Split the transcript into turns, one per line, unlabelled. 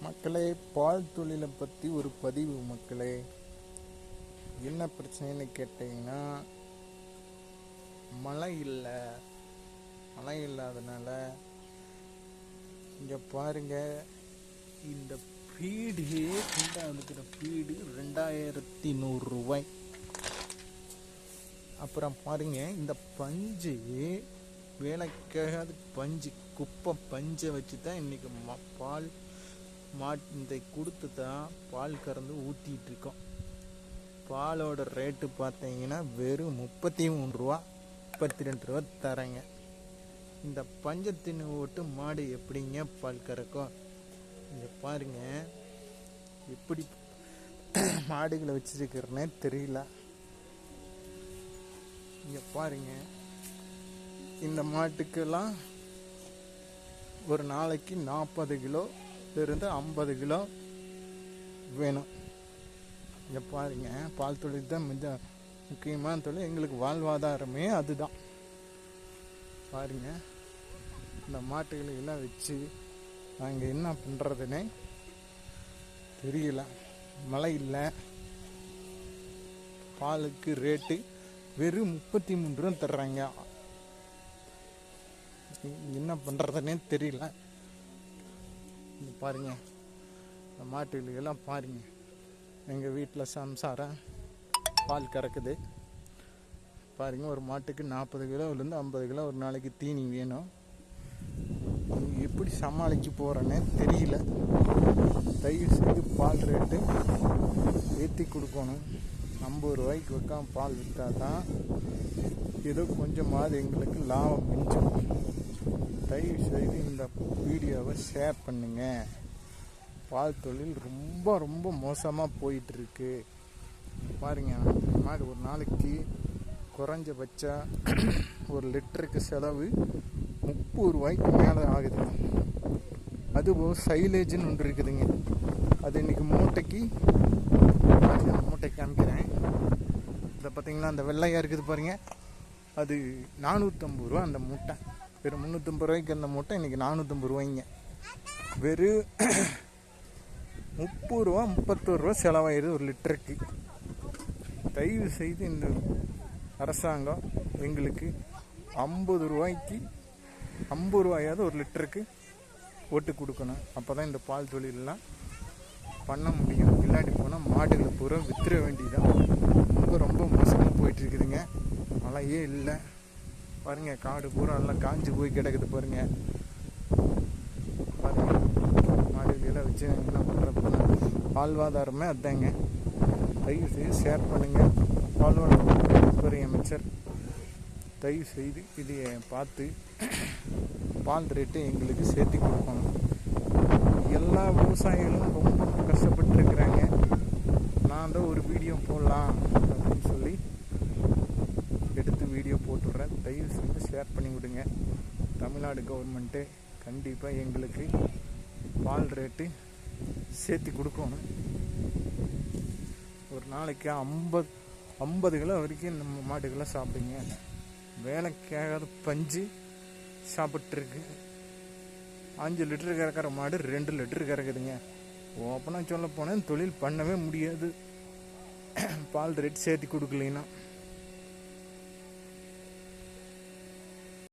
மக்களே, பால் தொழிலை பற்றி ஒரு பதிவு. மக்களே, என்ன பிரச்சனைன்னு கேட்டிங்கன்னா, மழை இல்லை. மழை இல்லாதனால இங்கே பாருங்க, இந்த ஃபீடு கொண்டாந்துக்கிற ஃபீடு 2100 ரூபாய். அப்புறம் பாருங்க, இந்த பஞ்சு வேலைக்காகாத பஞ்சு, குப்பை பஞ்சை வச்சு தான் இன்றைக்கி பால் இந்த கொடுத்து தான் பால் கறந்து ஊற்றிட்டு இருக்கோம். பாலோட ரேட்டு பார்த்தீங்கன்னா வெறும் 33 ரூபா, 32 ரூபா தரேங்க. இந்த பஞ்சத்தின்னு ஓட்டு மாடு எப்படிங்க பால் கறக்கும்? இங்கே பாருங்க, எப்படி மாடுகளை வச்சிருக்கிறேன்னே தெரியல. இங்கே பாருங்க, இந்த மாட்டுக்கெல்லாம் ஒரு நாளைக்கு 40 கிலோ இருந்து 50 கிலோ வேணும். இங்கே பாருங்க, பால் தொழில் தான் மிக முக்கியமான தொழில். எங்களுக்கு வாழ்வாதாரமே அதுதான். பாருங்க, இந்த மாட்டுகளை எல்லாம் வச்சு நாங்கள் என்ன பண்ணுறதுன்னே தெரியல. மழை இல்லை, பாலுக்கு ரேட்டு வெறும் 33 ரூபா தர்றாங்க. என்ன பண்ணுறதுன்னே தெரியல. பாருங்க, இந்த மாட்டுகளுக்கெல்லாம் பாருங்க, எங்கள் வீட்டில் சம்சாரம் பால் கறக்குது. பாருங்க, ஒரு மாட்டுக்கு 40 கிலோவிலேருந்து 50 கிலோ ஒரு நாளைக்கு தீனி வேணும். எப்படி சமாளிக்க போகிறேன்னே தெரியல. தயவு செய்து பால் ரேட்டு ஏற்றி கொடுக்கணும். 50 ரூபாய்க்கு வைக்காம பால் விற்றா தான் ஏதோ கொஞ்சமாவது எங்களுக்கு லாபம் மிஞ்சும். தயவு செய்து இந்த வீடியோவை ஷேர் பண்ணுங்க. பால் தொழில் ரொம்ப ரொம்ப மோசமாக போயிட்டுருக்கு. பாருங்க, மாடு ஒரு நாளைக்கு குறைஞ்சபட்சா ஒரு லிட்டருக்கு செலவு 30 ரூபாய்க்கு மேலே ஆகுது. அதுபோல் சைலேஜ்னு ஒன்று இருக்குதுங்க. அது இன்றைக்கி மூட்டைக்கு காமிக்கிறேன். இதை பார்த்தீங்கன்னா, அந்த வெள்ளையாக இருக்குது பாருங்க, அது 450 ரூபா அந்த மூட்டை. வெறும் 350 ரூபாய்க்கு அந்த மூட்டை இன்றைக்கி 450 ரூபாய்ங்க. வெறும் 30 ரூபா 31 ரூபா செலவாயிடுது ஒரு லிட்டருக்கு. தயவு செய்து இந்த அரசாங்கம் எங்களுக்கு 50 ரூபாயாவது ஒரு லிட்டருக்கு ஓட்டு கொடுக்கணும். அப்போ தான் இந்த பால் தொழிலெலாம் பண்ண முடியும். இல்லாட்டி போனால் மாடுகளை பூரா வித்துற வேண்டியதான். ரொம்ப ரொம்ப மோசமாக போயிட்டுருக்குதுங்க. மழையே இல்லை. பாருங்கள், காடு பூரா எல்லாம் காஞ்சி போய் கிடக்குது. பாருங்கள் மாடுகளெல்லாம் வச்சு என்ன பண்ணுறதுன்னா வாழ்வாதாரமே அதுதாங்க. தயவு செய்து ஷேர் பண்ணுங்கள். பால்வளத்துறை அமைச்சர் தயவு செய்து இதையை பார்த்து பால் ரேட்டு எங்களுக்கு சேர்த்து கொடுக்கணும். எல்லா விவசாயிகளும் ரொம்ப கஷ்டப்பட்டுருக்குறாங்க. நான் தான் ஒரு வீடியோ போடலாம் அப்படின்னு சொல்லி எடுத்து வீடியோ போட்டுடுறேன். தயவு செய்து ஷேர் பண்ணி விடுங்க. தமிழ்நாடு கவர்மெண்ட்டு கண்டிப்பாக எங்களுக்கு பால் ரேட்டு சேர்த்து கொடுக்கணும். ஒரு நாளைக்கு 50 கிலோ வரைக்கும் நம்ம மாடுகளை சாப்பிடுங்க. வேலைக்காகாத பஞ்சு சாப்பிட்ருக்கு. 5 லிட்டரு கறக்கிற மாடு 2 லிட்டரு கறக்குதுங்க. ஓப்பனாக சொல்ல போனேன், தொழில் பண்ணவே முடியாது பால் ரேட் சேர்த்து கொடுக்கலைன்னா.